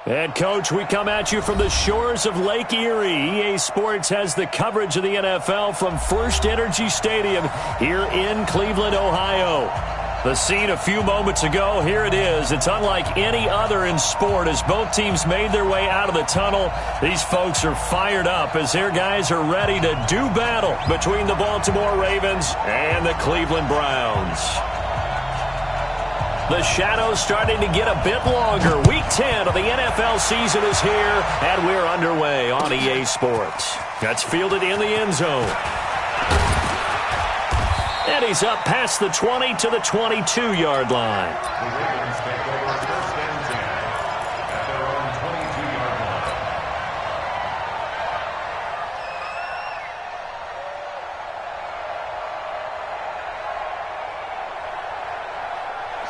And, Coach, we come at you from the shores of Lake Erie. EA Sports has the coverage of the NFL from First Energy Stadium here in Cleveland, Ohio. The scene a few moments ago, here it is. It's unlike any other in sport as both teams made their way out of the tunnel. These folks are fired up as their guys are ready to do battle between the Baltimore Ravens and the Cleveland Browns. The shadow's starting to get a bit longer. Week 10 of the NFL season is here, and we're underway on EA Sports. That's fielded in the end zone. And he's up past the 20 to the 22-yard line. The Ravens take over first and 10 at their own 22-yard line.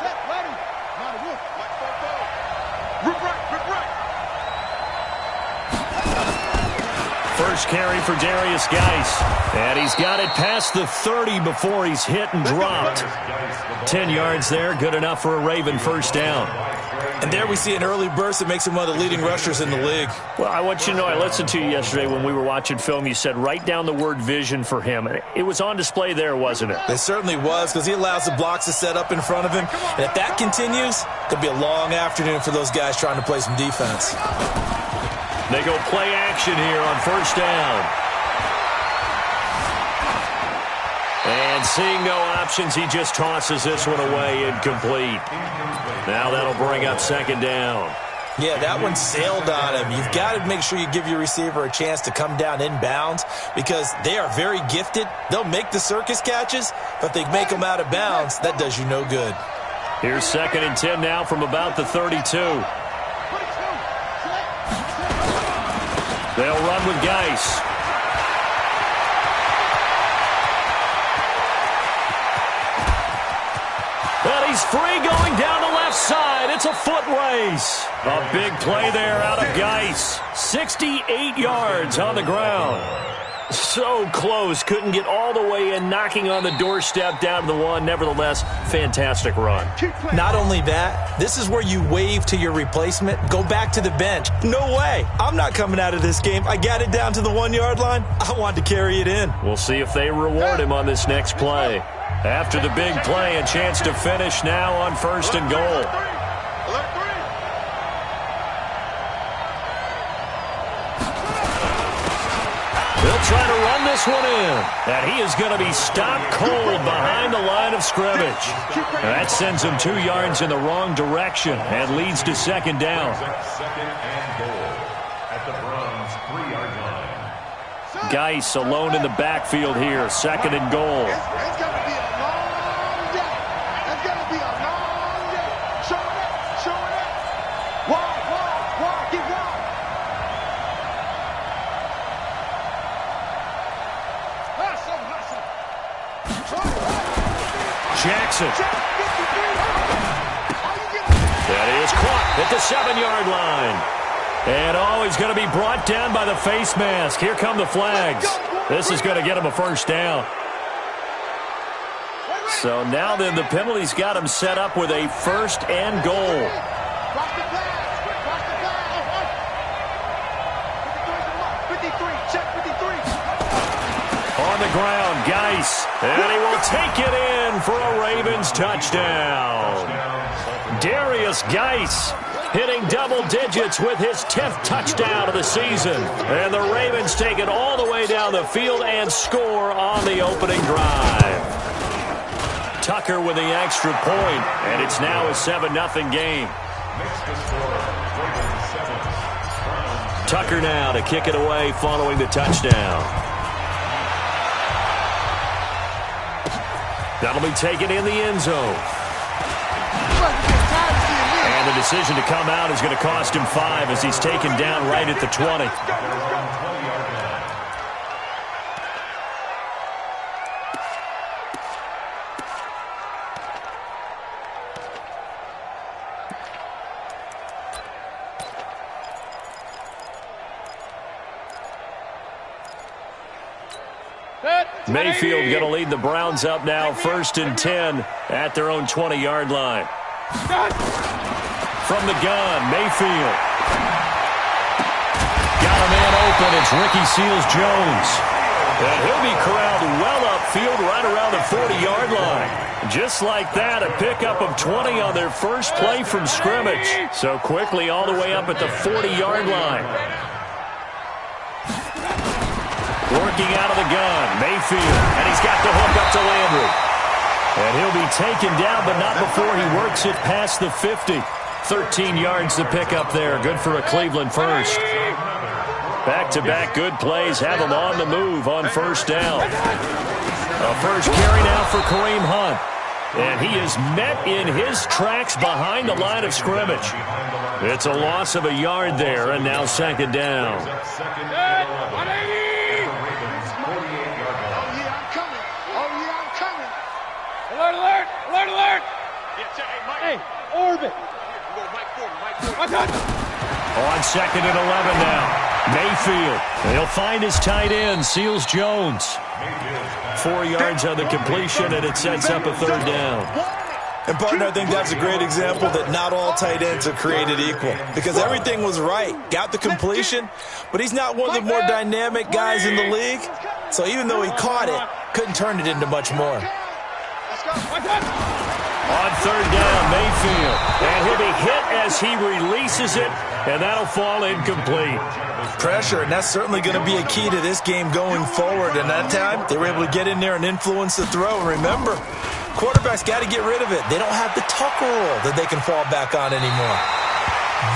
Set, ready. Not a roof. Let's go. Rip right. First carry for Darius Geis. And he's got it past the 30 before he's hit and dropped. 10 yards there, good enough for a Raven first down. And there we see an early burst that makes him one of the leading rushers in the league. Well, I want you to know, I listened to you yesterday when we were watching film. You said write down the word vision for him. It was on display there, wasn't it? It certainly was, because he allows the blocks to set up in front of him. And if that continues, it could be a long afternoon for those guys trying to play some defense. They go play action here on first down. And seeing no options, he just tosses this one away incomplete. Now that'll bring up second down. Yeah, that one sailed on him. You've got to make sure you give your receiver a chance to come down inbounds because they are very gifted. They'll make the circus catches, but they make them out of bounds. That does you no good. Here's second and 10 now from about the 32. They'll run with Geis. And he's free going down the left side. It's a foot race. A big play there out of Geis. 68 yards on the ground. So close. Couldn't get all the way in, knocking on the doorstep down to the one. Nevertheless, fantastic run. Not only that, this is where you wave to your replacement. Go back to the bench. No way. I'm not coming out of this game. I got it down to the 1 yard line. I want to carry it in. We'll see if they reward him on this next play. After the big play, a chance to finish now on first and goal. He'll try to run this one in. And he is going to be stopped cold behind the line of scrimmage. That sends him 2 yards in the wrong direction and leads to second down. Second and goal at the Browns' 3-yard line. Geis alone in the backfield here. Second and goal. It's going to be a long day. It's going to be a long day. Show it. Wide. Get wide. Jackson. That is caught at the 7-yard line. And he's going to be brought down by the face mask. Here come the flags. This is going to get him a first down. So now then the penalty's got him set up with a first and goal. On the ground, Geis. And he will take it in for a Ravens touchdown. Darius Geis hitting double digits with his 10th touchdown of the season. And the Ravens take it all the way down the field and score on the opening drive. Tucker with the extra point, and it's now a 7-0 game. Tucker now to kick it away following the touchdown. That'll be taken in the end zone. And the decision to come out is going to cost him 5 as he's taken down right at the 20. Mayfield going to lead the Browns up now, first and 10 at their own 20-yard line. From the gun, Mayfield Got a man open. It's Ricky Seals-Jones. And he'll be corralled well upfield right around the 40-yard line. Just like that, a pickup of 20 on their first play from scrimmage. So quickly all the way up at the 40-yard line. Working out of the gun, Mayfield. And he's got the hook up to Landry. And he'll be taken down, but not before he works it past the 50. 13 yards to pick up there. Good for a Cleveland first. Back-to-back good plays have him on the move on first down. A first carry now for Kareem Hunt. And he is met in his tracks behind the line of scrimmage. It's a loss of a yard there, and now second down. Oh, yeah, I'm coming. Oh, yeah, I'm coming. Alert, alert, alert, alert. Hey, orbit. On second and 11 now. Mayfield. He'll find his tight end, Seals-Jones. 4 yards on the completion, and it sets up a third down. And, partner, I think that's a great example that not all tight ends are created equal. Because everything was right. Got the completion, but he's not one of the more dynamic guys in the league. So even though he caught it, couldn't turn it into much more. On third down, Mayfield. And he'll be hit as he releases it, and that'll fall incomplete. Pressure, and that's certainly going to be a key to this game going forward. And that time, they were able to get in there and influence the throw. Remember, quarterbacks got to get rid of it. They don't have the Tucker rule that they can fall back on anymore.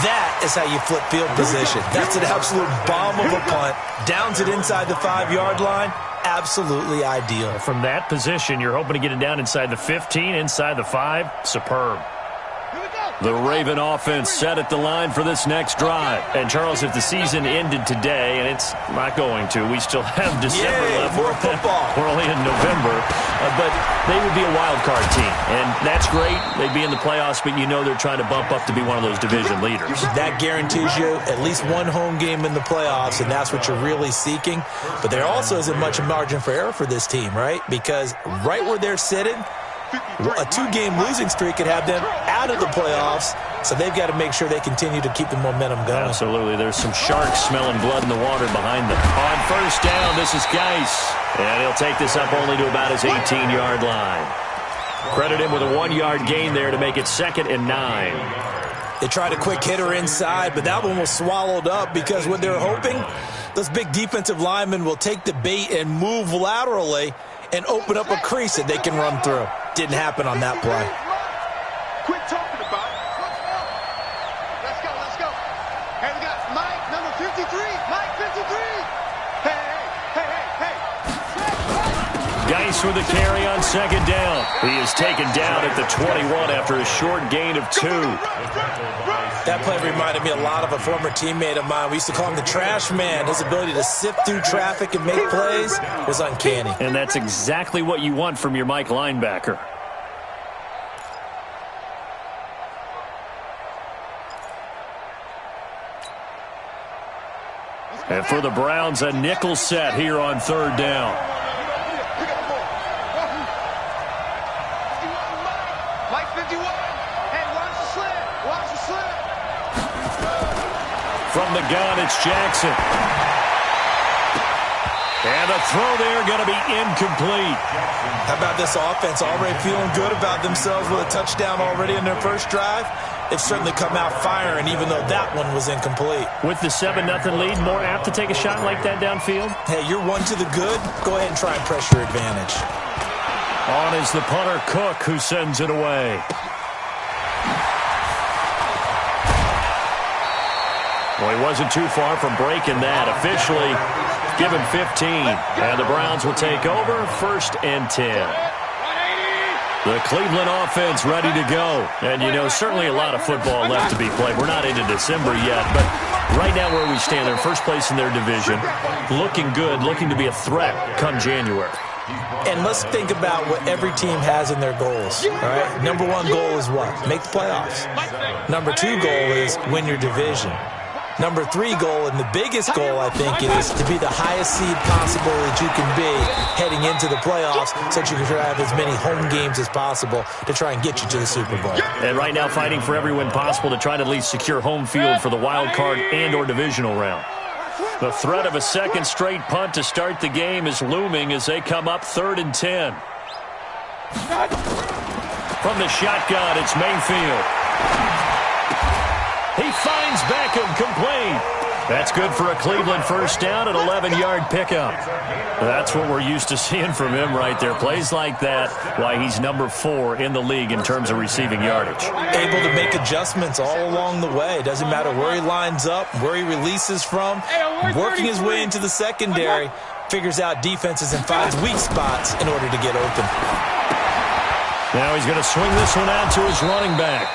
That is how you flip field position. That's an absolute bomb of a punt. Downs it inside the 5-yard line. Absolutely ideal. From that position, you're hoping to get it down inside the 15, inside the 5. Superb. The Raven offense set at the line for this next drive. And, Charles, if the season ended today, and it's not going to, we still have December left. More football. We're only in November. But they would be a wild card team. And that's great. They'd be in the playoffs, but you know they're trying to bump up to be one of those division leaders. That guarantees you at least one home game in the playoffs, and that's what you're really seeking. But there also isn't much margin for error for this team, right? Because right where they're sitting, a 2-game losing streak could have them out of the playoffs, so they've got to make sure they continue to keep the momentum going. Absolutely. There's some sharks smelling blood in the water behind them. On first down, this is Geis, and he'll take this up only to about his 18-yard line. Credit him with a 1-yard gain there to make it 2nd and 9. They tried a quick hitter inside, but that one was swallowed up because what they're hoping, those big defensive linemen will take the bait and move laterally and open up a crease that they can run through. Didn't happen on that play. Quit talking about it. Let's go, let's go. Hey, we got Mike, number 53. Mike, 53. Hey. Geis with a carry on second down. He is taken down at the 21 after a short gain of 2. That play reminded me a lot of a former teammate of mine. We used to call him the trash man. His ability to sift through traffic and make plays was uncanny. And that's exactly what you want from your Mike linebacker. And for the Browns, a nickel set here on third down. Mike 51. And watch the slip. Watch the slip. From the gun, it's Jackson. And the throw there going to be incomplete. How about this offense already feeling good about themselves with a touchdown already in their first drive? They've certainly come out firing, even though that one was incomplete. With the 7-0 lead, more apt to take a shot like that downfield? Hey, you're one to the good. Go ahead and try and press your advantage. On is the punter, Cook, who sends it away. Well, he wasn't too far from breaking that. Officially, give him 15. And the Browns will take over, 1st and 10. The Cleveland offense ready to go. And, you know, certainly a lot of football left to be played. We're not into December yet, but right now where we stand, they're first place in their division. Looking good, looking to be a threat come January. And let's think about what every team has in their goals. All right? Number 1 goal is what? Make the playoffs. Number 2 goal is win your division. Number 3 goal, and the biggest goal, I think, is to be the highest seed possible that you can be heading into the playoffs so that you can have as many home games as possible to try and get you to the Super Bowl. And right now fighting for every win possible to try to at least secure home field for the wild card and or divisional round. The threat of a second straight punt to start the game is looming as they come up 3rd and 10. From the shotgun, it's Mayfield. He finds Beckham, complete. That's good for a Cleveland first down, an 11-yard pickup. That's what we're used to seeing from him right there. Plays like that, why he's number 4 in the league in terms of receiving yardage. Able to make adjustments all along the way. Doesn't matter where he lines up, where he releases from. Working his way into the secondary, figures out defenses and finds weak spots in order to get open. Now he's going to swing this one out to his running back.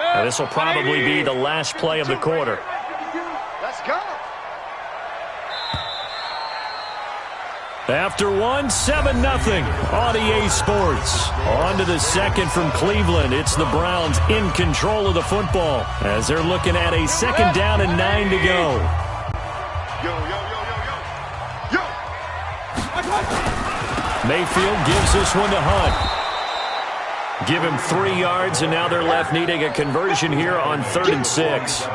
Now this will probably be the last play of the quarter. Let's go. After one, 7-0 on EA Sports. On to the second from Cleveland. It's the Browns in control of the football as they're looking at a 2nd down and 9 to go. Yo, yo, yo, yo, yo. Mayfield gives this one to Hunt. Give him 3 yards, and now they're left needing a conversion here on 3rd and 6.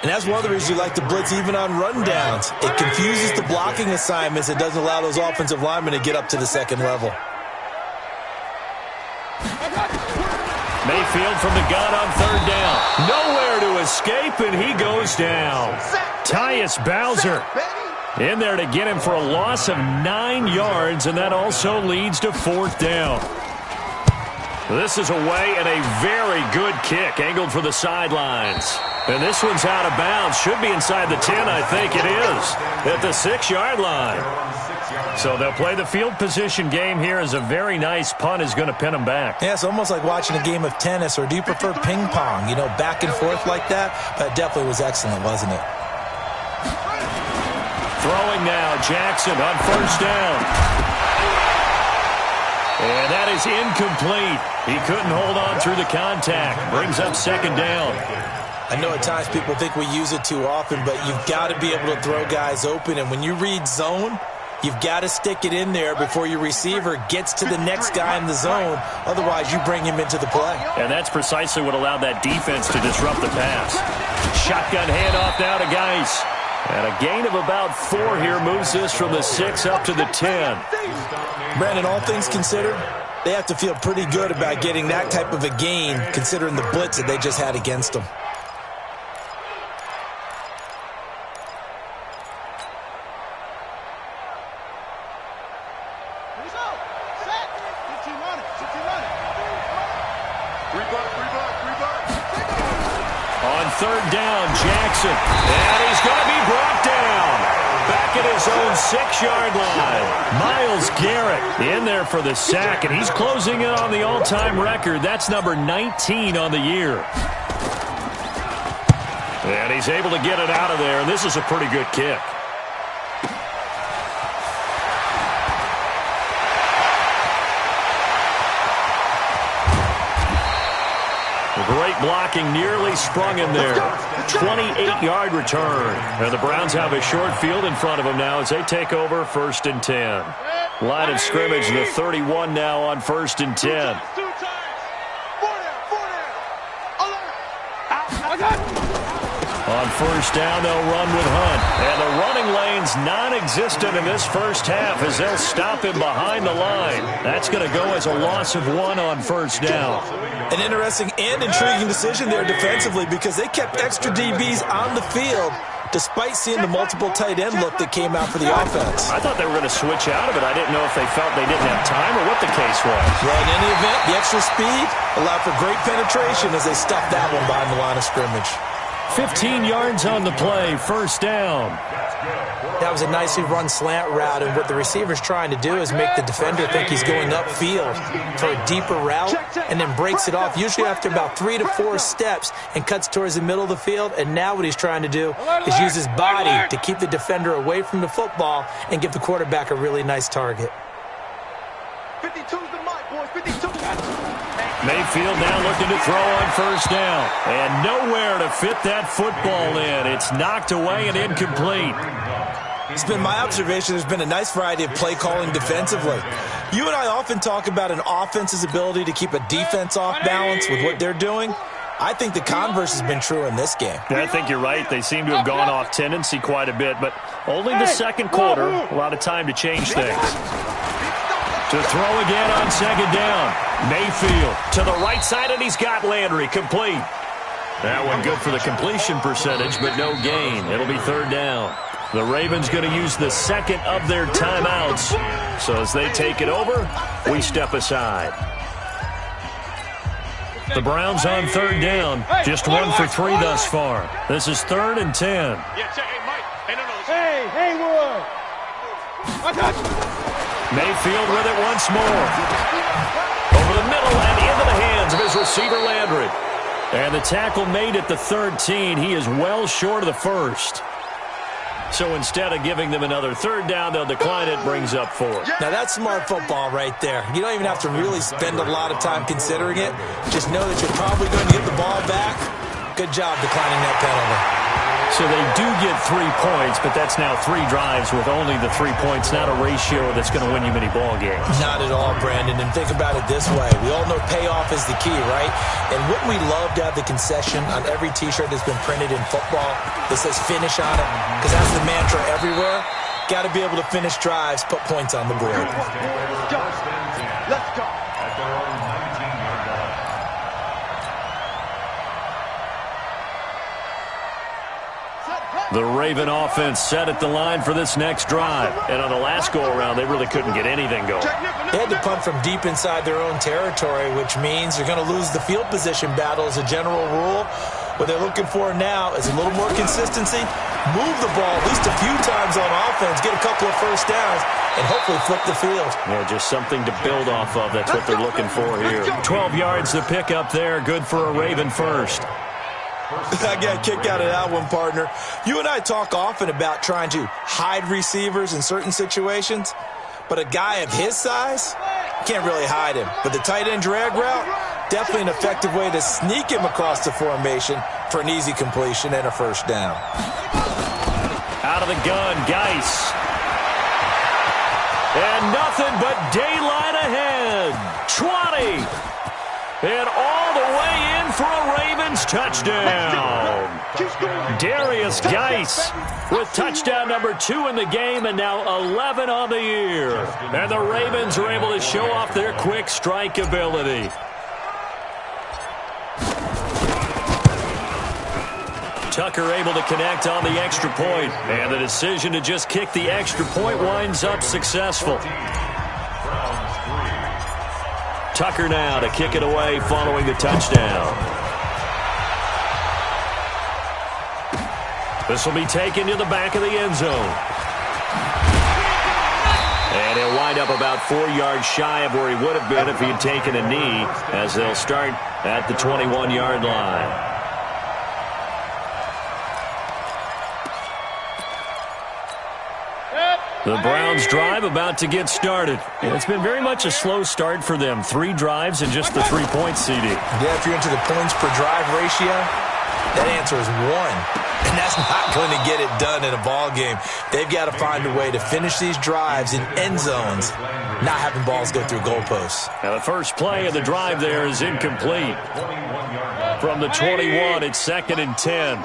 And that's one of the reasons you like to blitz even on rundowns. It confuses the blocking assignments. It doesn't allow those offensive linemen to get up to the second level. Mayfield from the gun on 3rd down. Nowhere to escape, and he goes down. Tyus Bowser in there to get him for a loss of 9 yards, and that also leads to 4th down. This is away and a very good kick, angled for the sidelines. And this one's out of bounds. Should be inside the 10, I think it is, at the 6-yard line. So they'll play the field position game here as a very nice punt is going to pin them back. Yeah, it's almost like watching a game of tennis, or do you prefer ping pong? You know, back and forth like that? That definitely was excellent, wasn't it? Throwing now, Jackson on 1st down. And that is incomplete. He couldn't hold on through the contact. Brings up 2nd down. I know at times people think we use it too often, but you've got to be able to throw guys open. And when you read zone, you've got to stick it in there before your receiver gets to the next guy in the zone. Otherwise, you bring him into the play. And that's precisely what allowed that defense to disrupt the pass. Shotgun handoff now to Geis. And a gain of about 4 here moves this from the 6 up to the 10. Brandon, all things considered, they have to feel pretty good about getting that type of a gain, considering the blitz that they just had against them. On 3rd down, Jackson. And he's going to be brought down. Back at his own 6-yard line. Myles Garrett in there for the sack, and he's closing in on the all-time record. That's number 19 on the year. And he's able to get it out of there, and this is a pretty good kick. Great blocking, nearly sprung in there. 28-yard return. And the Browns have a short field in front of them now as they take over 1st and 10. Line of scrimmage, the 31 now on 1st and 10. On 1st down, they'll run with Hunt. And the running lane's non-existent in this first half as they'll stop him behind the line. That's going to go as a loss of 1 on 1st down. An interesting and intriguing decision there defensively because they kept extra DBs on the field despite seeing the multiple tight end look that came out for the offense. I thought they were going to switch out of it. I didn't know if they felt they didn't have time or what the case was. Well, in any event, the extra speed allowed for great penetration as they stuffed that one behind the line of scrimmage. 15 yards on the play, 1st down. That was a nicely run slant route, and what the receiver's trying to do is make the defender think he's going upfield for a deeper route and then breaks it off, usually after about 3 to 4 steps, and cuts towards the middle of the field. And now what he's trying to do is use his body to keep the defender away from the football and give the quarterback a really nice target. 52's the mic, boys. 52. Mayfield now looking to throw on first down. And nowhere to fit that football in. It's knocked away and incomplete. It's been my observation there's been a nice variety of play calling defensively. You and I often talk about an offense's ability to keep a defense off balance with what they're doing. I think the converse has been true in this game. I think you're right. They seem to have gone off tendency quite a bit, but only the second quarter. A lot of time to change things. To throw again on second down. Mayfield to the right side, and he's got Landry complete. That one good for the completion percentage, but no gain. It'll be third down. The Ravens going to use the second of their timeouts. So as they take it over, we step aside. The Browns on third down. Just 1 for 3 thus far. This is 3rd and 10. Hey, Haywood! Mayfield with it once more. Over the middle and into the hands of his receiver Landry. And the tackle made at the 13. He is well short of the first. So instead of giving them another third down, they'll decline it, brings up 4. Now that's smart football right there. You don't even have to really spend a lot of time considering it. Just know that you're probably going to get the ball back. Good job declining that penalty. So they do get 3 points, but that's now 3 drives with only the 3 points, not a ratio that's going to win you many ball games. Not at all, Brandon. And think about it this way. We all know payoff is the key, right? And wouldn't we love to have the concession on every T-shirt that's been printed in football that says finish on it? Because that's the mantra everywhere. Got to be able to finish drives, put points on the board. Let's go. At their own 19-yard line. The Raven offense set at the line for this next drive. And on the last go-around, they really couldn't get anything going. They had to punt from deep inside their own territory, which means they're going to lose the field position battle as a general rule. What they're looking for now is a little more consistency, move the ball at least a few times on offense, get a couple of first downs, and hopefully flip the field. Yeah, just something to build off of. That's what they're looking for here. 12 yards to pick up there. Good for a Raven first. I got a kick out of that one, partner. You and I talk often about trying to hide receivers in certain situations, but a guy of his size, can't really hide him. But the tight end drag route, definitely an effective way to sneak him across the formation for an easy completion and a first down. Out of the gun, Geis. And nothing but daylight ahead. 20. And all the way in for a Ravens touchdown. Darius Geis with touchdown number 2 in the game and now 11 on the year. And the Ravens are able to show off their quick strike ability. Tucker able to connect on the extra point. And the decision to just kick the extra point winds up successful. Tucker now to kick it away following the touchdown. This will be taken to the back of the end zone. And he'll wind up about 4 yards shy of where he would have been if he had taken a knee, as they'll start at the 21-yard line. The Browns drive about to get started. And it's been very much a slow start for them. 3 drives and just the 3 points, CD. Yeah, if you're into the points per drive ratio, that answer is 1. And that's not going to get it done in a ball game. They've got to find a way to finish these drives in end zones, not having balls go through goalposts. Now the first play of the drive there is incomplete. From the 21, it's 2nd and 10.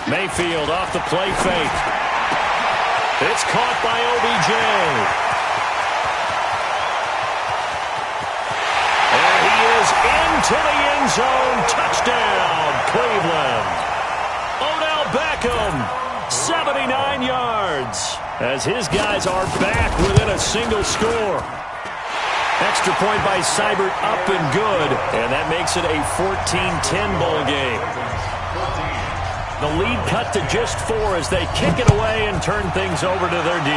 Mayfield off the play fake. It's caught by OBJ. And he is into the end zone. Touchdown, Cleveland. Odell Beckham, 79 yards. As his guys are back within a single score. Extra point by Seibert up and good. And that makes it a 14-10 ball game. The lead cut to just 4 as they kick it away and turn things over to their D.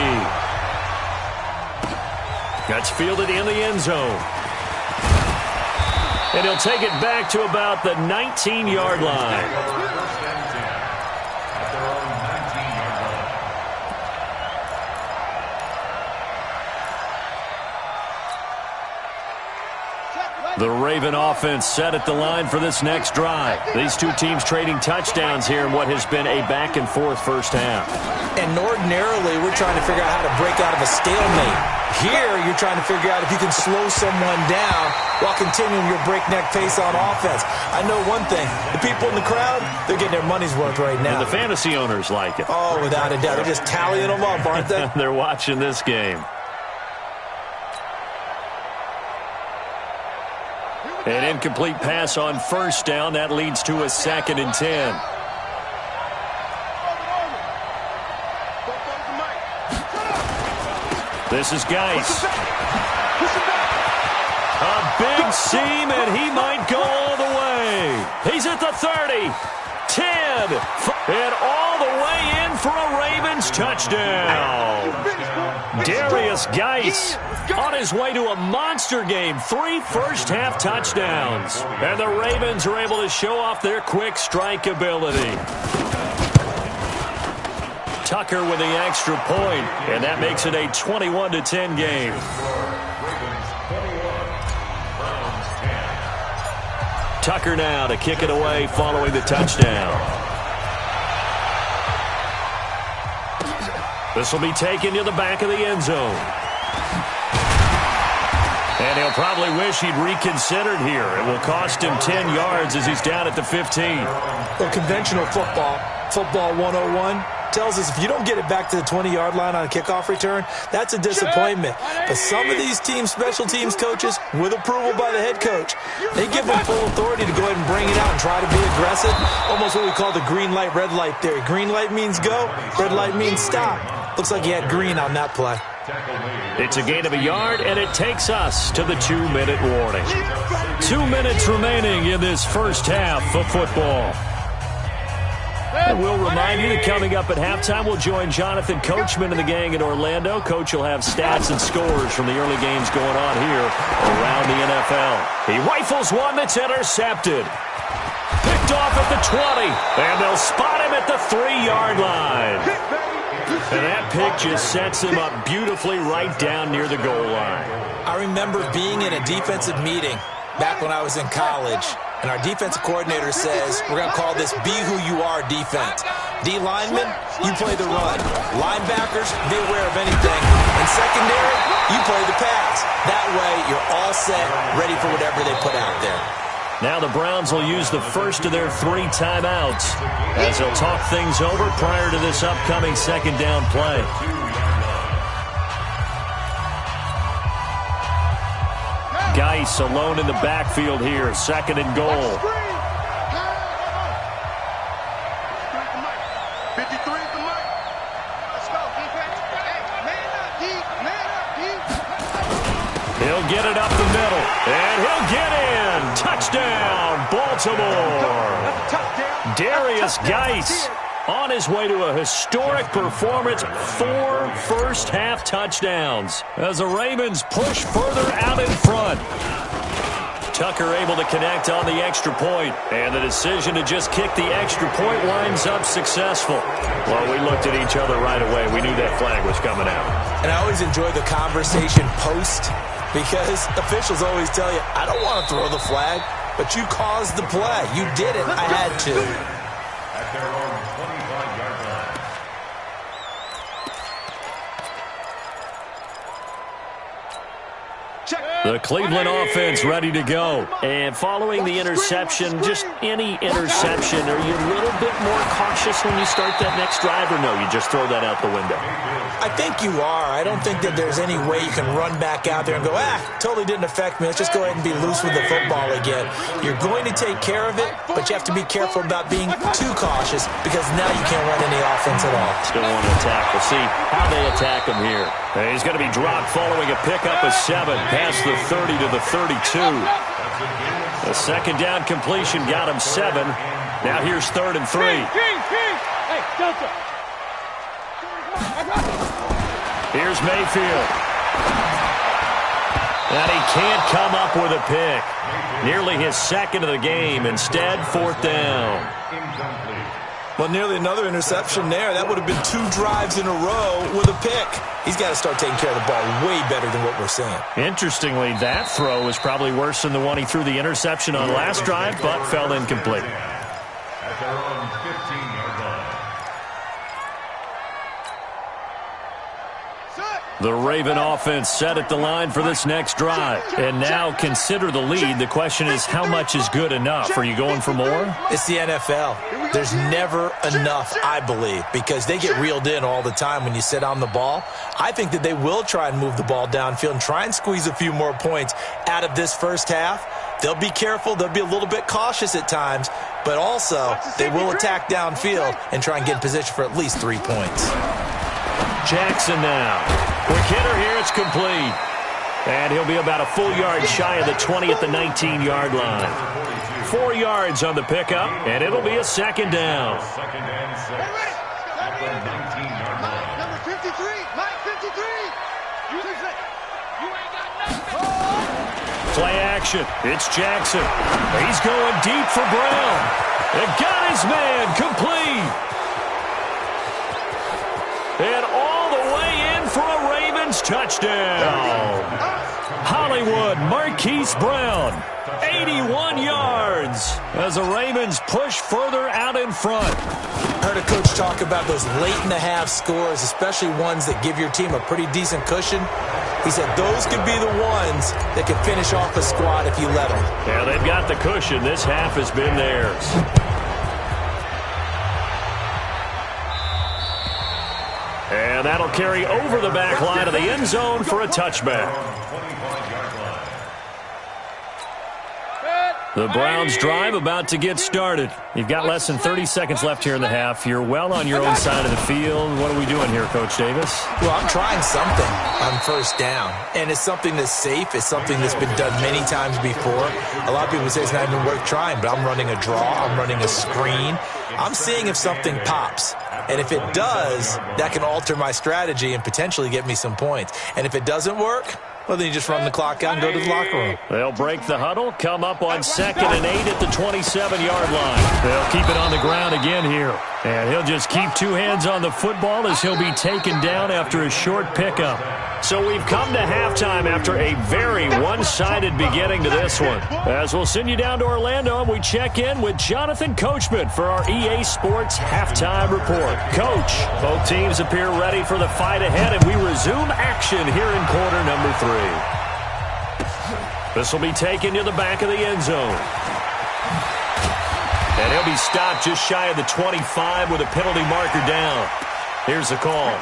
That's fielded in the end zone. And he'll take it back to about the 19-yard line. The Raven offense set at the line for this next drive. These two teams trading touchdowns here in what has been a back-and-forth first half. And ordinarily, we're trying to figure out how to break out of a stalemate. Here, you're trying to figure out if you can slow someone down while continuing your breakneck pace on offense. I know one thing. The people in the crowd, they're getting their money's worth right now. And the fantasy owners like it. Oh, without a doubt. They're just tallying them up, aren't they? They're watching this game. An incomplete pass on first down. That leads to a 2nd and 10. This is Geis. A big seam, and he might go all the way. He's at the 30, 10, and all the way in for a Ravens touchdown. Darius Geis on his way to a monster game. 3 first-half touchdowns. And the Ravens are able to show off their quick strike ability. Tucker with the extra point, and that makes it a 21-10 game. Tucker now to kick it away following the touchdown. This will be taken to the back of the end zone. And he'll probably wish he'd reconsidered here. It will cost him 10 yards as he's down at the 15. Well, conventional football 101, tells us if you don't get it back to the 20-yard line on a kickoff return, that's a disappointment. But some of these special teams coaches, with approval by the head coach, they give them full authority to go ahead and bring it out and try to be aggressive. Almost what we call the green light, red light theory. Green light means go, red light means stop. Looks like he had green on that play. It's a gain of a yard, and it takes us to the 2-minute warning. 2 minutes remaining in this first half of football. And we'll remind you that coming up at halftime, we'll join Jonathan Coachman and the gang in Orlando. Coach will have stats and scores from the early games going on here around the NFL. He rifles one that's intercepted. Picked off at the 20, and they'll spot him at the 3-yard line. And that pick just sets him up beautifully right down near the goal line. I remember being in a defensive meeting back when I was in college, and our defensive coordinator says, we're going to call this be who you are defense. D linemen, you play the run. Linebackers, be aware of anything. And secondary, you play the pass. That way, you're all set, ready for whatever they put out there. Now the Browns will use the first of their 3 timeouts as they'll talk things over prior to this upcoming second down play. Geis alone in the backfield here, 2nd and goal. 53 for Mike. Let's go, defense. Hey, man up, D. Man up, D. He'll get it up the middle, and he'll get in. Touchdown, Baltimore. Darius Geis on his way to a historic performance. 4 first-half touchdowns as the Ravens push further out in front. Tucker able to connect on the extra point, and the decision to just kick the extra point winds up successful. Well, we looked at each other right away. We knew that flag was coming out. And I always enjoy the conversation post, because officials always tell you, I don't want to throw the flag, but you caused the play. You did it. I had to. At their own 25-yard line. The Cleveland offense ready to go. And following the interception, just any interception, are you a little bit more cautious when you start that next drive, or no, you just throw that out the window? I think you are. I don't think that there's any way you can run back out there and go, totally didn't affect me. Let's just go ahead and be loose with the football again. You're going to take care of it, but you have to be careful about being too cautious, because now you can't run any offense at all. Still want to attack. We'll see how they attack him here. And he's going to be dropped following a pickup of 7 past the 30 to the 32. The second down completion got him 7. Now here's 3rd and 3. Here's Mayfield. And he can't come up with a pick. Nearly his 2nd of the game. Instead, 4th down. Incomplete. Well, nearly another interception there. That would have been 2 drives in a row with a pick. He's got to start taking care of the ball way better than what we're seeing. Interestingly, that throw was probably worse than the one he threw the interception on last drive, but fell incomplete. At their own 15-yard line. The Raven offense set at the line for this next drive. And now consider the lead. The question is, how much is good enough? Are you going for more? It's the NFL. There's never enough, I believe, because they get reeled in all the time when you sit on the ball. I think that they will try and move the ball downfield and try and squeeze a few more points out of this first half. They'll be careful. They'll be a little bit cautious at times, but also they will attack downfield and try and get in position for at least 3 points. Jackson now. Quick hitter here. It's complete. And he'll be about a full yard shy of the 20 at the 19-yard line. 4 yards on the pickup, and it'll be a second down. Second and 6 at the 19-yard line. Number 53, Mike 53. Play action. It's Jackson. He's going deep for Brown. And got his man complete. And all the way in for a Ravens touchdown. Hollywood Marquise Brown, 81 yards as the Ravens push further out in front. Heard a coach talk about those late-in-the-half scores, especially ones that give your team a pretty decent cushion. He said those could be the ones that could finish off a squad if you let them. Yeah, they've got the cushion. This half has been theirs. And that'll carry over the back line of the end zone for a touchback. The Browns drive about to get started. You've got less than 30 seconds left here in the half. You're well on your own side of the field. What are we doing here, Coach Davis? Well, I'm trying something on first down, and it's something that's safe. It's something that's been done many times before. A lot of people say it's not even worth trying, but I'm running a draw. I'm running a screen. I'm seeing if something pops. And if it does, that can alter my strategy and potentially get me some points. And if it doesn't work, well, then you just run the clock out and go to the locker room. They'll break the huddle, come up on 2nd and 8 at the 27-yard line. They'll keep it on the ground again here. And he'll just keep 2 hands on the football as he'll be taken down after a short pickup. So we've come to halftime after a very one-sided beginning to this one. As we'll send you down to Orlando, and we check in with Jonathan Coachman for our EA Sports Halftime Report. Coach, both teams appear ready for the fight ahead, and we resume action here in quarter number 3. This will be taken to the back of the end zone. And he'll be stopped just shy of the 25 with a penalty marker down. Here's the call.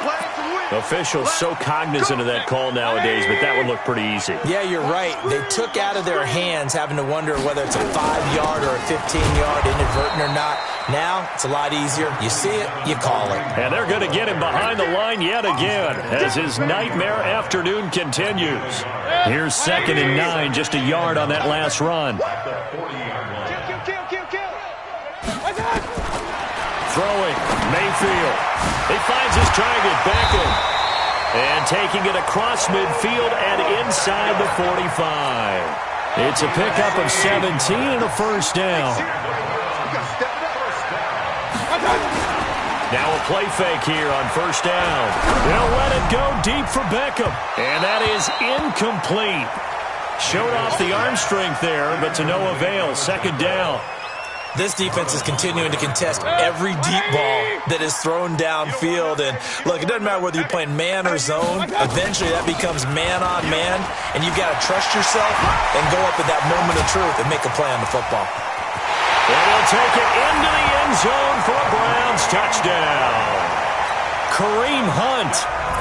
Officials so cognizant of that call nowadays, but that would look pretty easy. Yeah, you're right. They took out of their hands having to wonder whether it's a 5-yard or a 15-yard, inadvertent or not. Now, it's a lot easier. You see it, you call it. And they're going to get him behind the line yet again as his nightmare afternoon continues. Here's 2nd and 9, just a yard on that last run. Throwing, Mayfield. He finds his target, Beckham. And taking it across midfield and inside the 45. It's a pickup of 17 and a first down. Now a play fake here on first down. They'll let it go deep for Beckham. And that is incomplete. Showed off the arm strength there, but to no avail. Second down. This defense is continuing to contest every deep ball that is thrown downfield. And, look, it doesn't matter whether you're playing man or zone. Eventually that becomes man-on-man, and you've got to trust yourself and go up at that moment of truth and make a play on the football. And he'll take it into the end zone for a Browns touchdown. Kareem Hunt,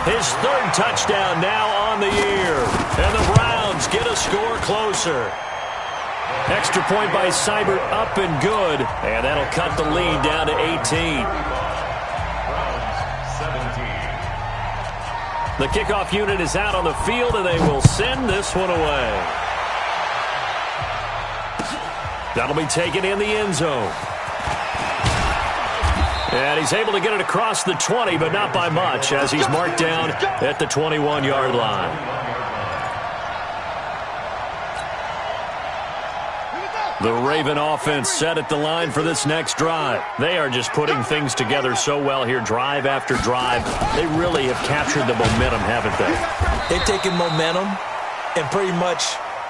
his 3rd touchdown now on the year. And the Browns get a score closer. Extra point by Seibert up and good. And that'll cut the lead down to 18. The kickoff unit is out on the field, and they will send this one away. That'll be taken in the end zone. And he's able to get it across the 20, but not by much, as he's marked down at the 21-yard line. The Raven offense set at the line for this next drive. They are just putting things together so well here, drive after drive. They really have captured the momentum, haven't they? They've taken momentum and pretty much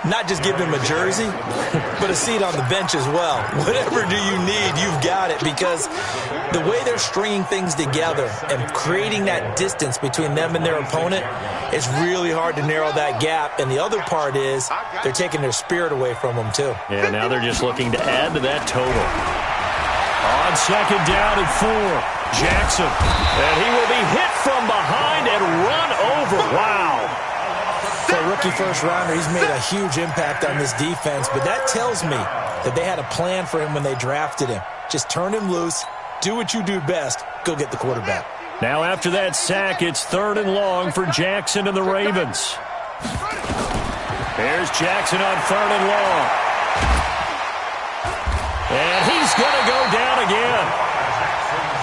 not just give him a jersey, but a seat on the bench as well. Whatever do you need, you've got it, because the way they're stringing things together and creating that distance between them and their opponent, it's really hard to narrow that gap. And the other part is they're taking their spirit away from them, too. Yeah, now they're just looking to add to that total. On second down and 4, Jackson. And he will be hit from behind and run over. Wow. For a rookie first-rounder, he's made a huge impact on this defense, but that tells me that they had a plan for him when they drafted him. Just turn him loose, do what you do best, go get the quarterback. Now after that sack, it's 3rd and long for Jackson and the Ravens. Here's Jackson on 3rd and long. And he's going to go down again.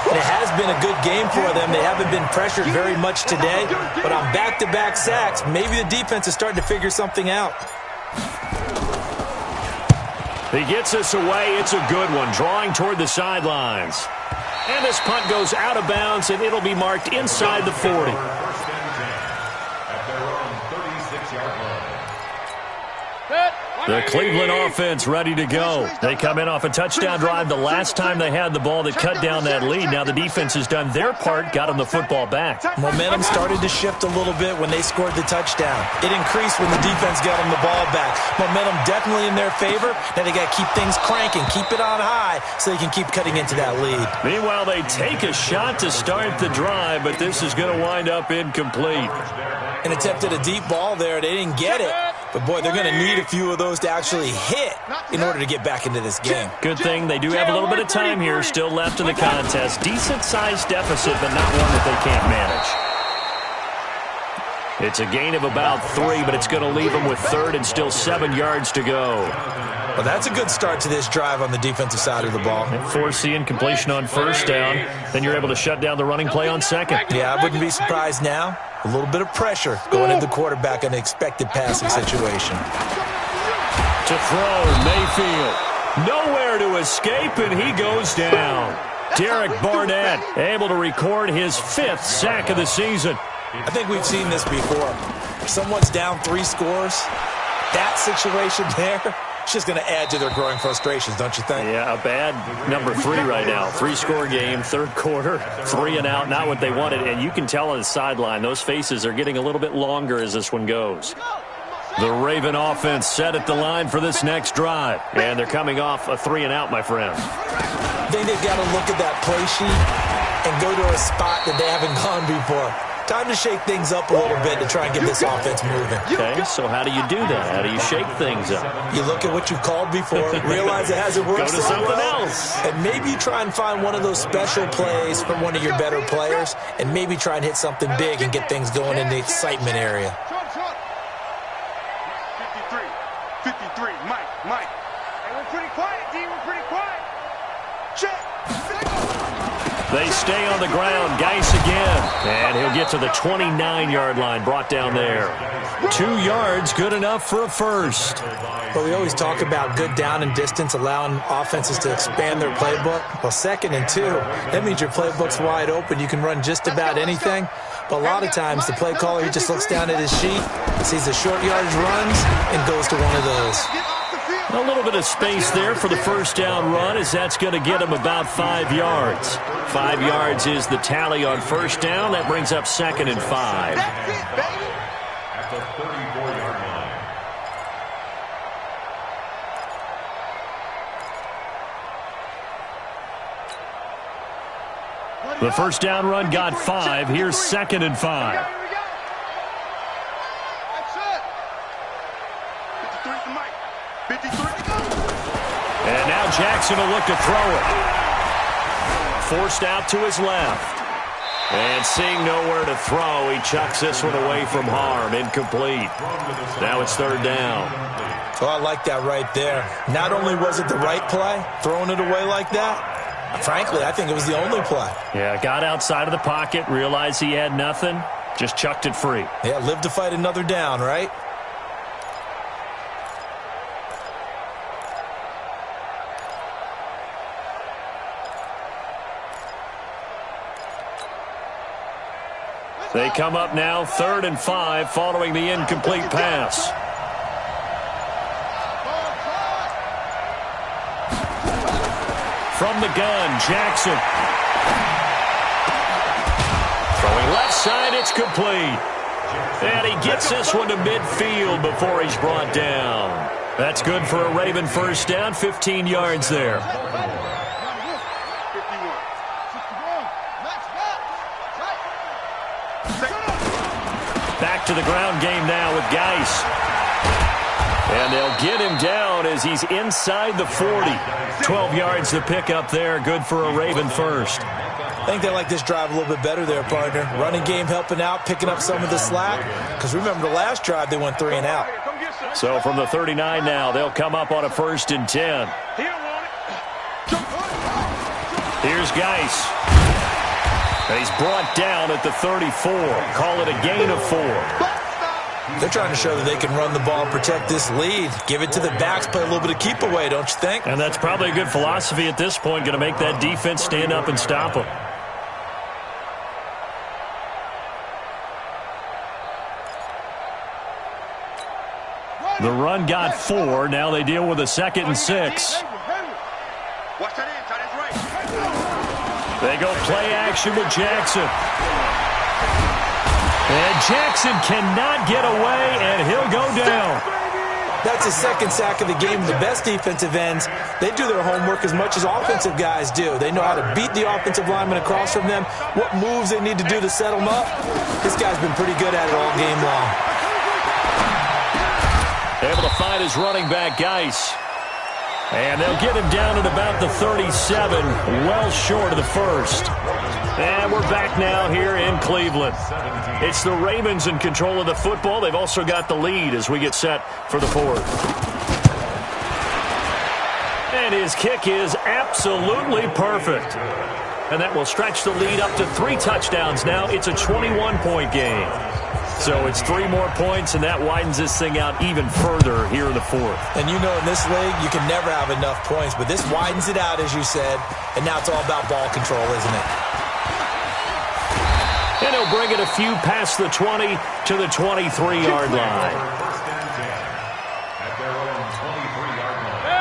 It has been a good game for them. They haven't been pressured very much today, but on back-to-back sacks, maybe the defense is starting to figure something out. He gets us away. It's a good one, drawing toward the sidelines. And this punt goes out of bounds, and it'll be marked inside the 40. The Cleveland offense ready to go. They come in off a touchdown drive the last time they had the ball that cut down that lead. Now the defense has done their part, got them the football back. Momentum started to shift a little bit when they scored the touchdown. It increased when the defense got them the ball back. Momentum definitely in their favor. Now they got to keep things cranking, keep it on high so they can keep cutting into that lead. Meanwhile, they take a shot to start the drive, but this is going to wind up incomplete. An attempt at a deep ball there. They didn't get it. But, boy, they're going to need a few of those to actually hit in order to get back into this game. Good thing they do have a little bit of time here still left in the contest. Decent-sized deficit, but not one that they can't manage. It's a gain of about 3, but it's going to leave them with 3rd and still 7 yards to go. Well, that's a good start to this drive on the defensive side of the ball. Forcing incompletion on 1st down. Then you're able to shut down the running play on 2nd. Yeah, I wouldn't be surprised now. A little bit of pressure going into the quarterback in an expected passing situation. To throw, Mayfield. Nowhere to escape, and he goes down. Derek Barnett able to record his 5th sack of the season. I think we've seen this before. If someone's down 3 scores, that situation there, it's just going to add to their growing frustrations, don't you think? Yeah, a bad number 3 right now. 3-score game, 3rd quarter, 3 and out, not what they wanted. And you can tell on the sideline, those faces are getting a little bit longer as this one goes. The Raven offense set at the line for this next drive. And they're coming off a 3 and out, my friend. I think they've got to look at that play sheet and go to a spot that they haven't gone before. Time to shake things up a little bit to try and get this offense moving. Okay, so how do you do that? How do you shake things up? You look at what you called before, realize it hasn't worked Go to something else. And maybe you try and find one of those special plays from one of your better players, and maybe try and hit something big and get things going in the excitement area. 53, Mike. Hey, we're pretty quiet, D. We're pretty quiet. Check. They stay on the ground. Geis again. And he'll get to the 29-yard line, brought down there. 2 yards, good enough for a first. Well, we always talk about good down and distance, allowing offenses to expand their playbook. Well, 2nd and 2, that means your playbook's wide open. You can run just about anything. But a lot of times, the play caller, he just looks down at his sheet, sees the short yardage runs, and goes to one of those. A little bit of space there for the first down run, as that's going to get him about 5 yards. 5 yards is the tally on first down. That brings up 2nd and 5. That's it, baby. At the 34-yard line. The first down run got 5. Here's 2nd and 5. That's it. 53 for Mike. 53. And now Jackson will look to throw it. Forced out to his left. And seeing nowhere to throw, he chucks this one away from harm. Incomplete. Now it's 3rd down. Oh, I like that right there. Not only was it the right play, throwing it away like that, frankly, I think it was the only play. Yeah, got outside of the pocket, realized he had nothing, just chucked it free. Yeah, live to fight another down, right? They come up now 3rd and 5 following the incomplete pass. From the gun, Jackson. Throwing left side, it's complete. And he gets this one to midfield before he's brought down. That's good for a Raven first down, 15 yards there. Back to the ground game now with Geis. And they'll get him down as he's inside the 40. 12 yards to pick up there. Good for a Raven first. I think they like this drive a little bit better there, partner. Running game helping out, picking up some of the slack. Because remember the last drive, they went 3 and out. So from the 39 now, they'll come up on a 1st and 10. Here's Geis. And he's brought down at the 34. Call it a gain of 4. They're trying to show that they can run the ball and protect this lead. Give it to the backs, play a little bit of keep away, don't you think? And that's probably a good philosophy at this point, going to make that defense stand up and stop them. The run got 4. Now they deal with a 2nd and 6. They go play action with Jackson. And Jackson cannot get away, and he'll go down. That's his 2nd sack of the game. The best defensive ends, they do their homework as much as offensive guys do. They know how to beat the offensive lineman across from them, what moves they need to do to set them up. This guy's been pretty good at it all game long. Able to find his running back, Geis. And they'll get him down at about the 37, well short of the 1st. And we're back now here in Cleveland. It's the Ravens in control of the football. They've also got the lead as we get set for the 4th. And his kick is absolutely perfect. And that will stretch the lead up to 3 touchdowns now. It's a 21-point game. So it's 3 more points, and that widens this thing out even further here in the 4th. And you know in this league, you can never have enough points, but this widens it out, as you said, and now it's all about ball control, isn't it? And he'll bring it a few past the 20 to the 23-yard line.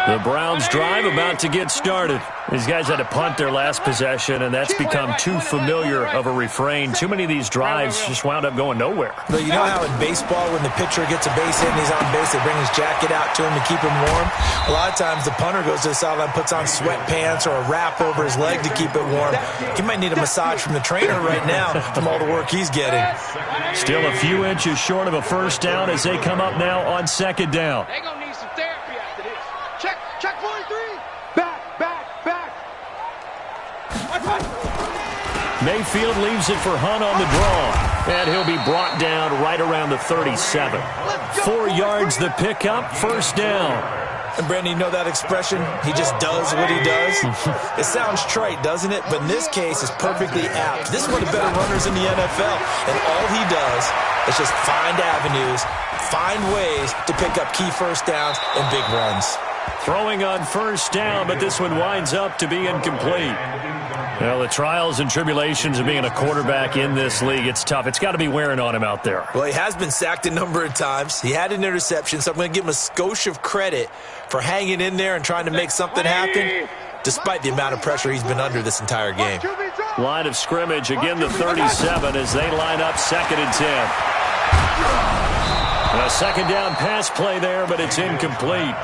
The Browns drive about to get started. These guys had to punt their last possession, and that's become too familiar of a refrain. Too many of these drives just wound up going nowhere. But you know how in baseball, when the pitcher gets a base hit and he's on base, they bring his jacket out to him to keep him warm? A lot of times the punter goes to the sideline, puts on sweatpants or a wrap over his leg to keep it warm. He might need a massage from the trainer right now from all the work he's getting. Still a few inches short of a first down as they come up now on 2nd down. They're going to need some therapy after this. Check 43. Back. Mayfield leaves it for Hunt on the draw. And he'll be brought down right around the 37. 4 yards the pickup, 1st down. And Brandon, you know that expression? He just does what he does? It sounds trite, doesn't it? But in this case, it's perfectly apt. This is one of the better runners in the NFL. And all he does is just find avenues, find ways to pick up key first downs and big runs. Throwing on 1st down, but this one winds up to be incomplete. Well, the trials and tribulations of being a quarterback in this league, it's tough. It's got to be wearing on him out there. Well, he has been sacked a number of times. He had an interception, so I'm going to give him a skosh of credit for hanging in there and trying to make something happen, despite the amount of pressure he's been under this entire game. Line of scrimmage, again the 37 as they line up 2nd and 10. A 2nd down pass play there, but it's incomplete.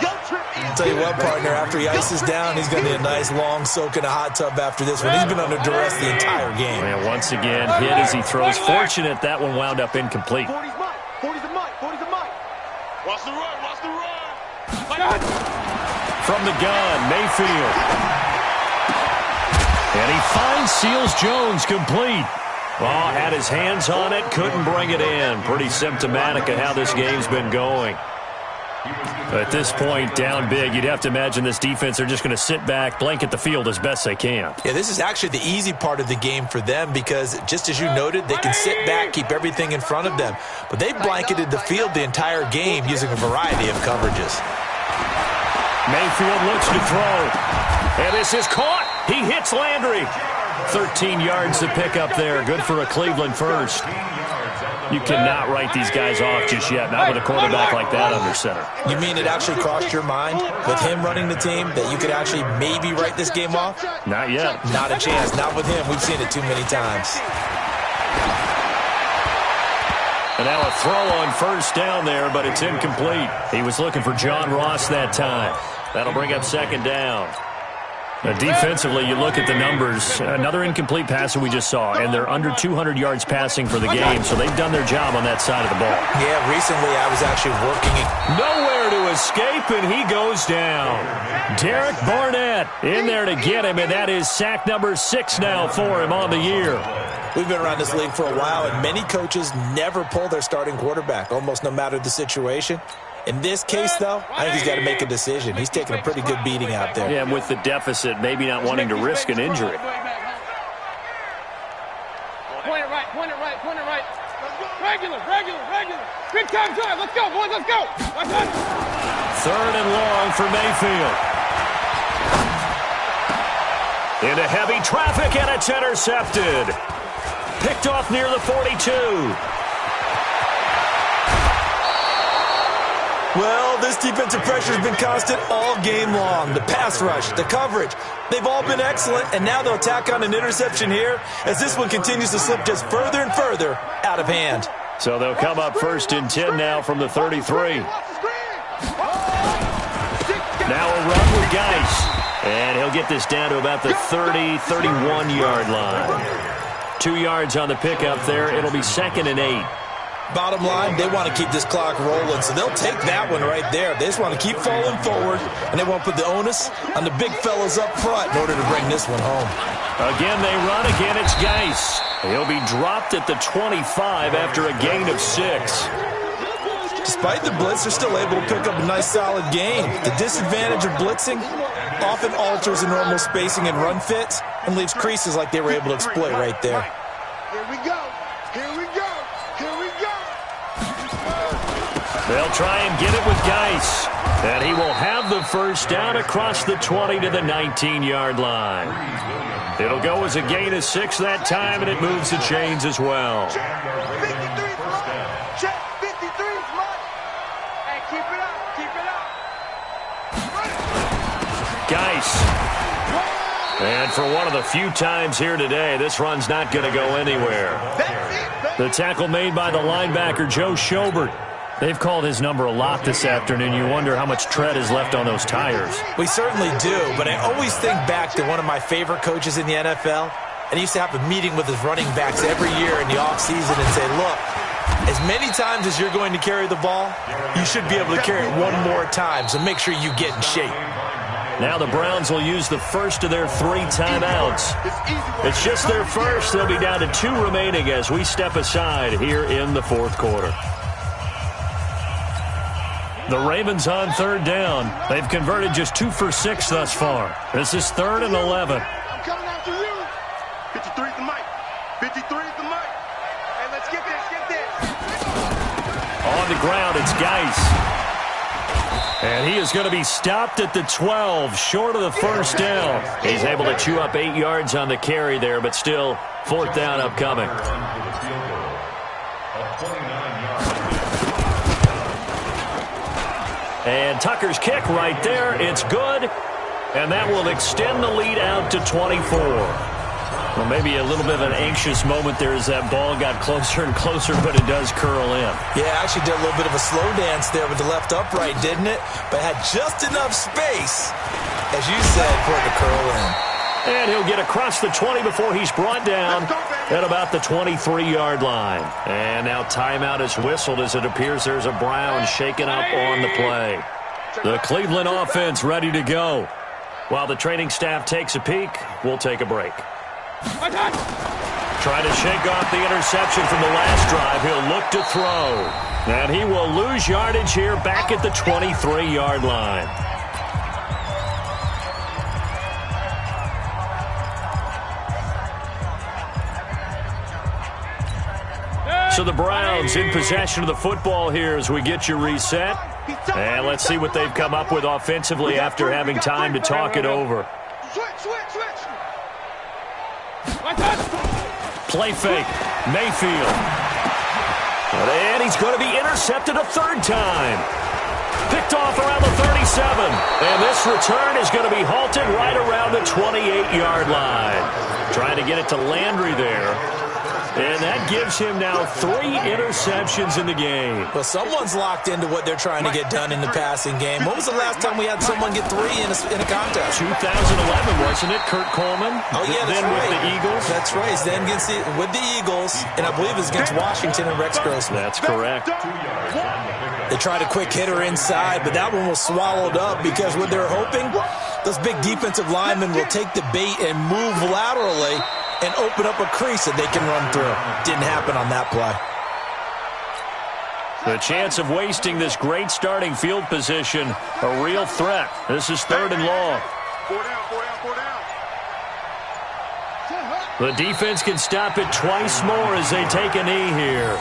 I'll tell you what, partner, after he ices down, he's going to need a nice long soak in a hot tub after this one. He's been under duress the entire game. And once again, hit as he throws. Fortunate that one wound up incomplete. 40's a Mike. Watch the run. From the gun, Mayfield. And he finds Seals-Jones complete. Oh, had his hands on it, couldn't bring it in. Pretty symptomatic of how this game's been going. At this point, down big, you'd have to imagine this defense are just going to sit back, blanket the field as best they can. Yeah, this is actually the easy part of the game for them because, just as you noted, they can sit back, keep everything in front of them. But they blanketed the field the entire game using a variety of coverages. Mayfield looks to throw. And this is caught. He hits Landry. 13 yards to pick up there. Good for a Cleveland first. You cannot write these guys off just yet, not with a quarterback like that under center. You mean it actually crossed your mind with him running the team that you could actually maybe write this game off? Not yet. Not a chance. Not with him. We've seen it too many times. And now a throw on first down there, but it's incomplete. He was looking for John Ross that time. That'll bring up second down. Defensively, you look at the numbers. Another incomplete pass that we just saw, and they're under 200 yards passing for the game, so they've done their job on that side of the ball. Yeah, recently I was actually working. Nowhere to escape, and he goes down. Derek Barnett in there to get him, and that is sack number 6 now for him on the year. We've been around this league for a while, and many coaches never pull their starting quarterback, almost no matter the situation. In this case, though, I think he's got to make a decision. He's taking a pretty good beating out there. Yeah, and with the deficit, maybe not wanting to risk an injury. Point it right, point it right, point it right. Regular. Big time drive. Let's go, boys, let's go. Third and long for Mayfield. Into heavy traffic, and it's intercepted. Picked off near the 42. Well, this defensive pressure has been constant all game long. The pass rush, the coverage, they've all been excellent, and now they'll tack on an interception here as this one continues to slip just further and further out of hand. So they'll come up first and 10 now from the 33. Now a run with Geis, and he'll get this down to about the 30, 31-yard line. 2 yards on the pickup there. It'll be second and 8. Bottom line, they want to keep this clock rolling, so they'll take that one right there. They just want to keep falling forward, and they won't put the onus on the big fellas up front in order to bring this one home. Again, they run. Again, it's Geis. He'll be dropped at the 25 after a gain of 6. Despite the blitz, they're still able to pick up a nice, solid gain. The disadvantage of blitzing often alters the normal spacing and run fits and leaves creases like they were able to exploit right there. Here we go. Here we go. Here we go. They'll try and get it with Geis. And he will have the first down across the 20 to the 19-yard line. It'll go as a gain of 6 that time, and it moves the chains as well. 53's mine. Check. 53's mine. Hey, keep it up. Keep it up. Geis. And for one of the few times here today, this run's not going to go anywhere. The tackle made by the linebacker, Joe Schobert. They've called his number a lot this afternoon. You wonder how much tread is left on those tires. We certainly do, but I always think back to one of my favorite coaches in the NFL, and he used to have a meeting with his running backs every year in the offseason and say, look, as many times as you're going to carry the ball, you should be able to carry it one more time, so make sure you get in shape. Now the Browns will use the first of their 3 timeouts. It's just their first. They'll be down to 2 remaining as we step aside here in the fourth quarter. The Ravens on third down. They've converted just 2 for 6 thus far. This is 3rd and 11. I'm coming after you. 53's the mic. 53's the mic. Hey, let's get this. Get this. On the ground, it's Geis. And he is going to be stopped at the 12, short of the first down. He's able to chew up 8 yards on the carry there, but still 4th down upcoming. And Tucker's kick right there. It's good. And that will extend the lead out to 24. Well, maybe a little bit of an anxious moment there as that ball got closer and closer, but it does curl in. Yeah, actually did a little bit of a slow dance there with the left upright, didn't it? But had just enough space, as you said, for it to curl in. And he'll get across the 20 before he's brought down at about the 23-yard line. And now timeout is whistled as it appears there's a Brown shaken up on the play. The Cleveland offense ready to go. While the training staff takes a peek, we'll take a break. Trying to shake off the interception from the last drive. He'll look to throw. And he will lose yardage here back at the 23-yard line. So the Browns in possession of the football here as we get you reset. And let's see what they've come up with offensively after having time to talk it over. Switch. Play fake. Mayfield. And he's going to be intercepted a third time. Picked off around the 37. And this return is going to be halted right around the 28-yard line. Trying to get it to Landry there. And that gives him now 3 interceptions in the game. Well, someone's locked into what they're trying to get done in the passing game. When was the last time we had someone get 3 in a contest? 2011, wasn't it? Kurt Coleman. Oh, yeah, that's then right. With the Eagles. That's right. Then with the Eagles, and I believe it's against Washington and Rex Grossman. That's correct. They tried a quick hitter inside, but that one was swallowed up because what they're hoping, those big defensive linemen will take the bait and move laterally and open up a crease that they can run through. Didn't happen on that play. The chance of wasting this great starting field position, a real threat. This is 3rd and long. 4 down, 4 down, 4 down. The defense can stop it twice more as they take a knee here.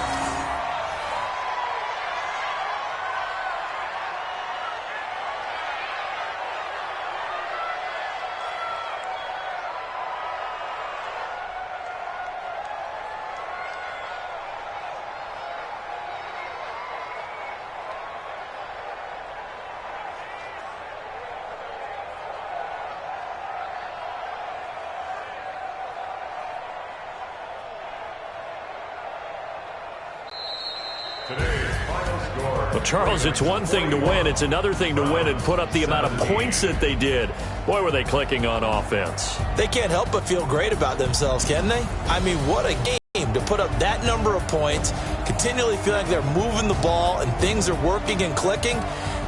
Well, Charles, it's one thing to win. It's another thing to win and put up the amount of points that they did. Boy, were they clicking on offense. They can't help but feel great about themselves, can they? I mean, what a game to put up that number of points, continually feel like they're moving the ball and things are working and clicking.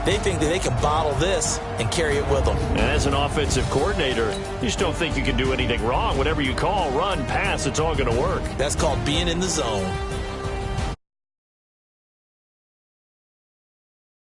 They think that they can bottle this and carry it with them. And as an offensive coordinator, you just don't think you can do anything wrong. Whatever you call, run, pass, it's all going to work. That's called being in the zone.